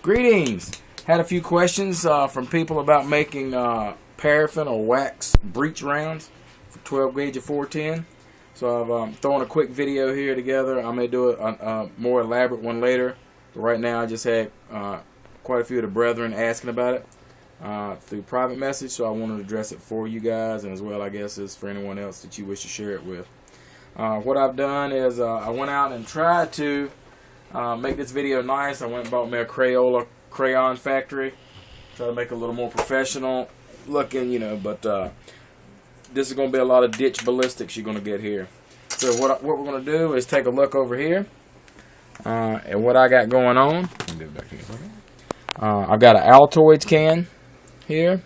Greetings! Had a few questions from people about making paraffin or wax breech rounds for 12 gauge or 410. So I've thrown a quick video here together. I may do a more elaborate one later. But right now I just had quite a few of the brethren asking about it through private message, so I wanted to address it for you guys, and as well I guess as for anyone else that you wish to share it with. What I've done is I went out and tried to make this video nice. I went and bought me a crayon factory. Try to make it a little more professional looking, you know, but this is going to be a lot of Ditch Ballistics you're going to get here. So what we're going to do is take a look over here at what I got going on. I've got an Altoids can here.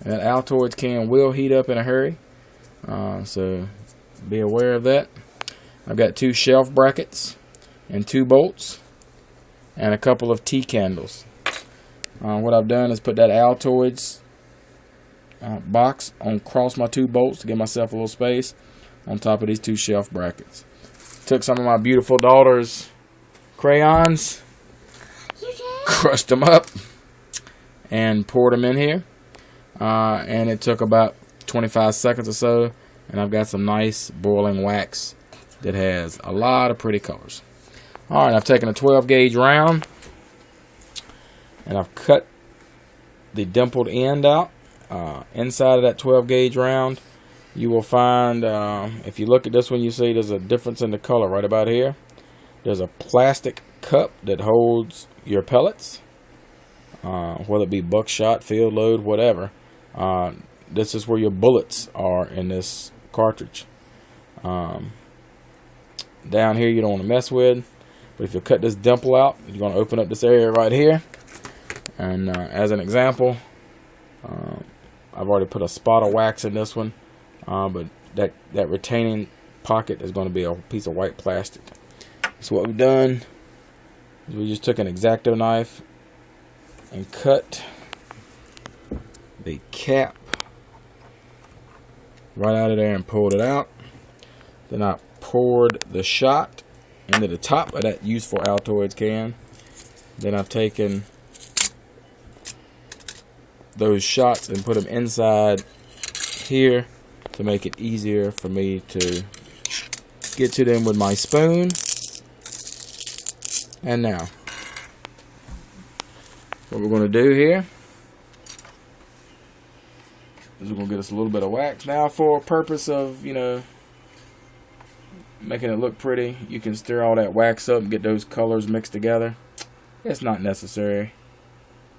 That Altoids can will heat up in a hurry, so be aware of that. I've got 2 shelf brackets and 2 bolts and a couple of T candles. What I've done is put that Altoids box on across my 2 bolts to give myself a little space on top of these 2 shelf brackets. Took some of my beautiful daughter's crayons, crushed them up, and poured them in here. And it took about 25 seconds or so, and I've got some nice boiling wax that has a lot of pretty colors. Alright, I've taken a 12 gauge round and I've cut the dimpled end out. Inside of that 12 gauge round, you will find, if you look at this one, you see there's a difference in the color right about here. There's a plastic cup that holds your pellets, whether it be buckshot, field load, whatever. This is where your bullets are in this cartridge. Down here you don't want to mess with, but if you cut this dimple out, you're going to open up this area right here. And as an example, I've already put a spot of wax in this one, but that retaining pocket is going to be a piece of white plastic. So what we've done is we just took an X-Acto knife and cut the cap right out of there and pulled it out. Then I poured the shot into the top of that useful Altoids can. Then I've taken those shots and put them inside here to make it easier for me to get to them with my spoon. And now, what we're going to do here is we're going to get us a little bit of wax. Now, for purpose of, you know, making it look pretty, you can stir all that wax up and get those colors mixed together. It's not necessary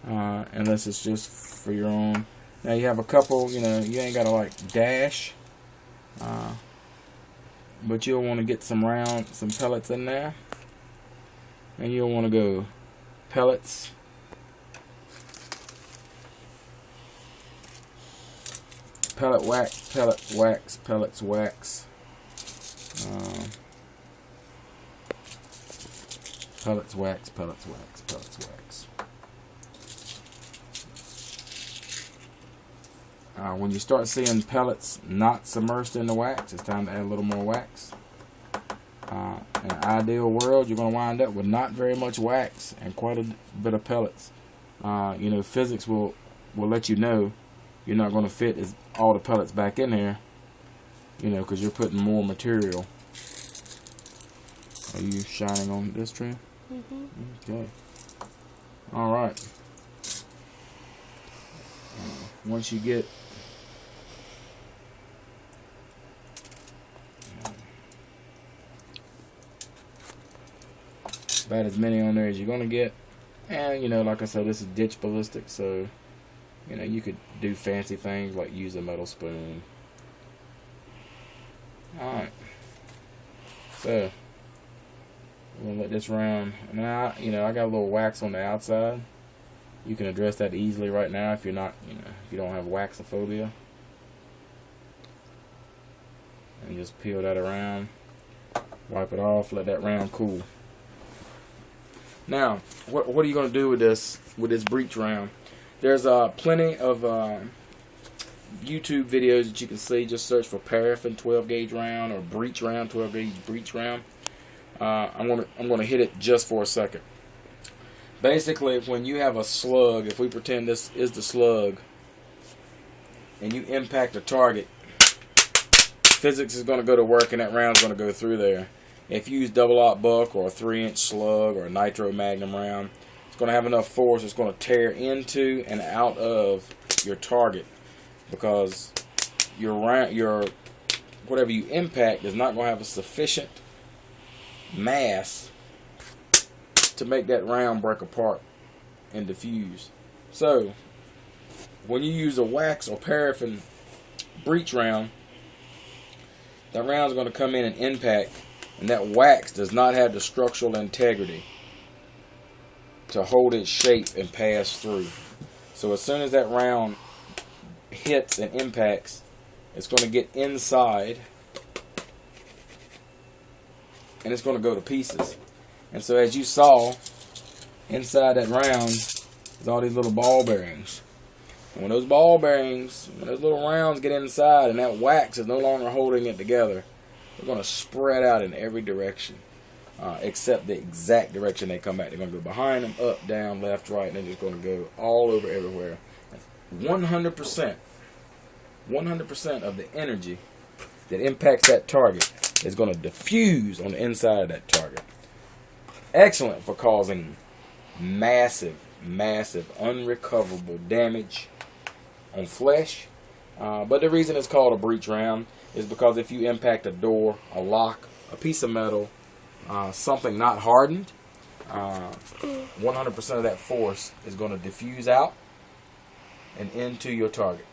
unless it's just for your own. Now you have a couple, you know, you ain't got to like dash, but you'll want to get some pellets in there, and you'll want to go pellets, pellet wax, pellets wax. Pellets wax, pellets wax, pellets wax. When you start seeing pellets not submerged in the wax, it's time to add a little more wax. In an ideal world, you're going to wind up with not very much wax and quite a bit of pellets. You know, physics will let you know you're not going to fit all the pellets back in there, you know, because you're putting more material. Are you shining on this trim? Okay. Alright. Once you get about as many on there as you're going to get, and you know, like I said, this is Ditch Ballistics, so you know, you could do fancy things like use a metal spoon. Alright. So I'm gonna let this round. Now, you know, I got a little wax on the outside. You can address that easily right now if you're not, you know, if you don't have waxophobia. And just peel that around, wipe it off, let that round cool. Now, what are you gonna do with this breech round? There's plenty of YouTube videos that you can see. Just search for paraffin 12 gauge round or breech round, 12 gauge breech round. I'm gonna hit it just for a second. Basically, when you have a slug, if we pretend this is the slug, and you impact a target, physics is going to go to work and that round's going to go through there. If you use double-aught buck or a 3-inch slug or a nitro magnum round, it's going to have enough force, it's going to tear into and out of your target, because your whatever you impact is not going to have a sufficient mass to make that round break apart and diffuse. So when you use a wax or paraffin breech round, that round is going to come in and impact, and that wax does not have the structural integrity to hold its shape and pass through. So as soon as that round hits and impacts, it's going to get inside and it's going to go to pieces. And so as you saw, inside that round is all these little ball bearings. And when those ball bearings, when those little rounds get inside and that wax is no longer holding it together, they're going to spread out in every direction, except the exact direction they come back. They're going to go behind them, up, down, left, right, and they're just going to go all over everywhere. 100% of the energy that impacts that target is going to diffuse on the inside of that target. Excellent for causing massive, unrecoverable damage on flesh. But the reason it's called a breech round is because if you impact a door, a lock, a piece of metal, something not hardened, 100% of that force is going to diffuse out and into your target.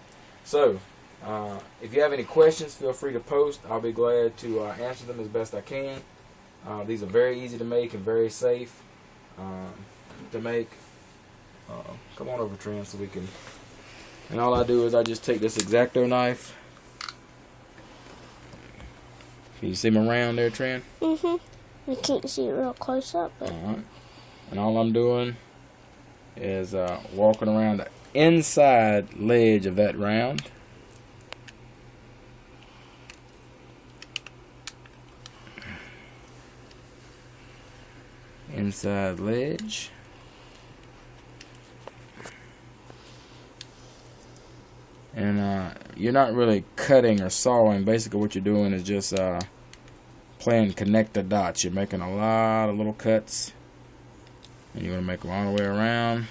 So, if you have any questions, feel free to post. I'll be glad to answer them as best I can. These are very easy to make and very safe to make. Come on over, Trent, so we can. And all I do is I just take this X-Acto knife. Can you see my round there, Trent? I can't see it real close up. But... Alright. And all I'm doing is walking around the inside ledge of that round. Inside ledge. And you're not really cutting or sawing. Basically what you're doing is just playing connect the dots. You're making a lot of little cuts, and you're going to make them all the way around.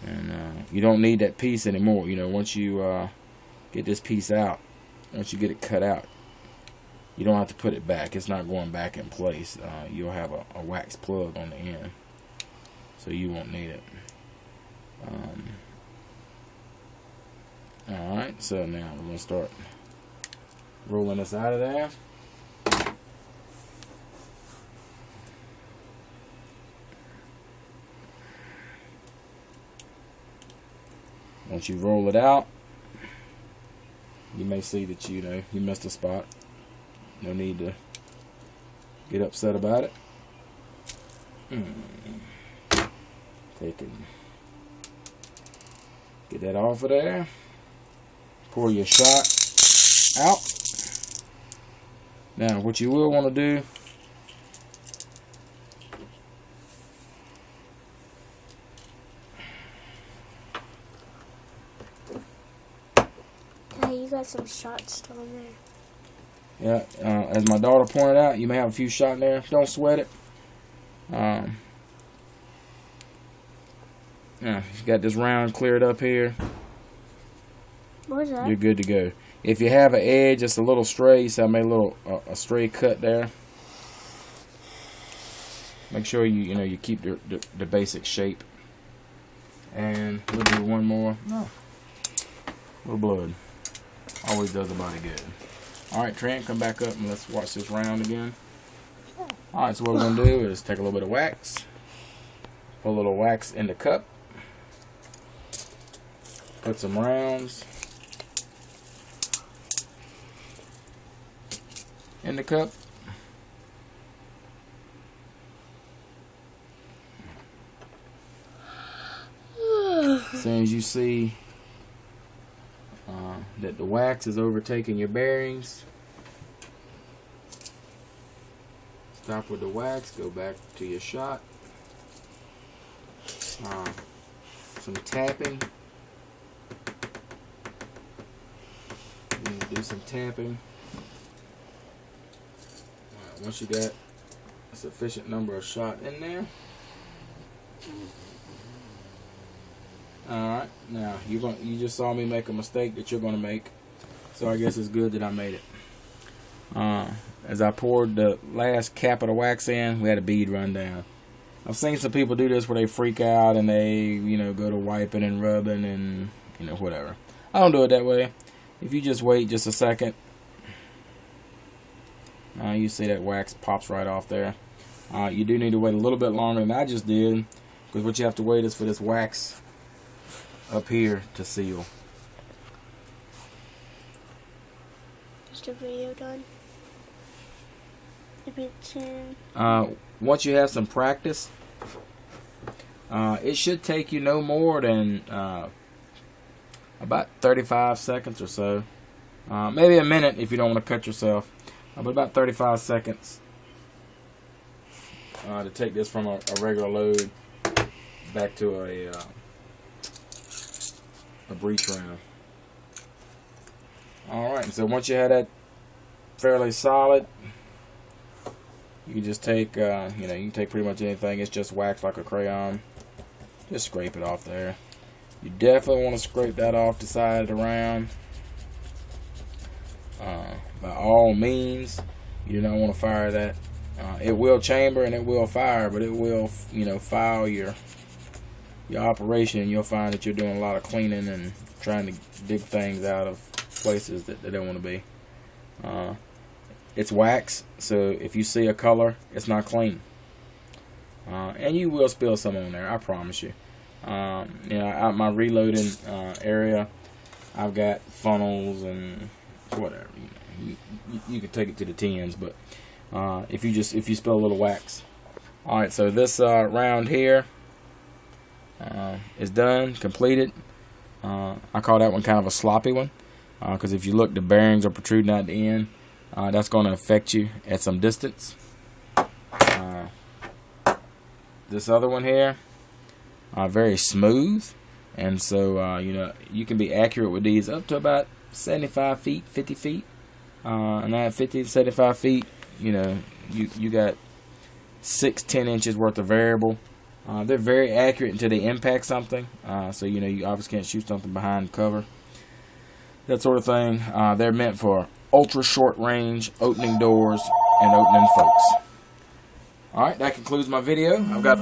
And you don't need that piece anymore. You know, once you get this piece out, once you get it cut out, you don't have to put it back. It's not going back in place. You'll have a wax plug on the end, so you won't need it. Alright, so now we're going to start rolling this out of there. Once you roll it out, you may see that you missed a spot. No need to get upset about it. Take it. Get that off of there. Pour your shot out. Now, what you will want to do, you got some shots still in there. Yeah, as my daughter pointed out, you may have a few shot in there. Don't sweat it. Yeah, you got this round cleared up here. What is that? You're good to go. If you have an edge, just a little stray, so I made a stray cut there. Make sure you keep the basic shape. And we'll do one more. No, a little blood. Always does the body good. All right, Trent, come back up and let's watch this round again. All right, so what we're gonna do is take a little bit of wax, put a little wax in the cup, put some rounds in the cup. As soon as you see that the wax is overtaking your bearings, stop with the wax, go back to your shot. some tapping. You need to do some tapping. Alright, once you got a sufficient number of shot in there. Alright, now you just saw me make a mistake that you're gonna make. So I guess it's good that I made it. As I poured the last cap of the wax in, we had a bead run down. I've seen some people do this where they freak out and they, go to wiping and rubbing and, whatever. I don't do it that way. If you just wait just a second, you see that wax pops right off there. You do need to wait a little bit longer than I just did, because what you have to wait is for this wax up here to seal. Is the video done? Once you have some practice, it should take you no more than about 35 seconds or so. Maybe a minute if you don't want to cut yourself, but about 35 seconds to take this from a regular load back to a breech round. Alright, so once you have that fairly solid, you can just take, you can take pretty much anything. It's just wax like a crayon. Just scrape it off there. You definitely want to scrape that off the side of the round. By all means, you do not want to fire that. It will chamber and it will fire, but it will, foul your operation. You'll find that you're doing a lot of cleaning and trying to dig things out of places that they don't want to be. It's wax, so if you see a color, it's not clean. And you will spill some on there, I promise you. Out my reloading area, I've got funnels and whatever. You can take it to the tens, but if you spill a little wax. All right, so this round here is done, completed. I call that one kind of a sloppy one, because if you look, the bearings are protruding out the end. That's going to affect you at some distance. This other one here, very smooth, and so you can be accurate with these up to about 75 feet, 50 feet, and at 50 to 75 feet, you got 6-10 inches worth of variable. They're very accurate until they impact something, so you obviously can't shoot something behind cover, that sort of thing. They're meant for ultra short range, opening doors, and opening folks. Alright, that concludes my video. I've got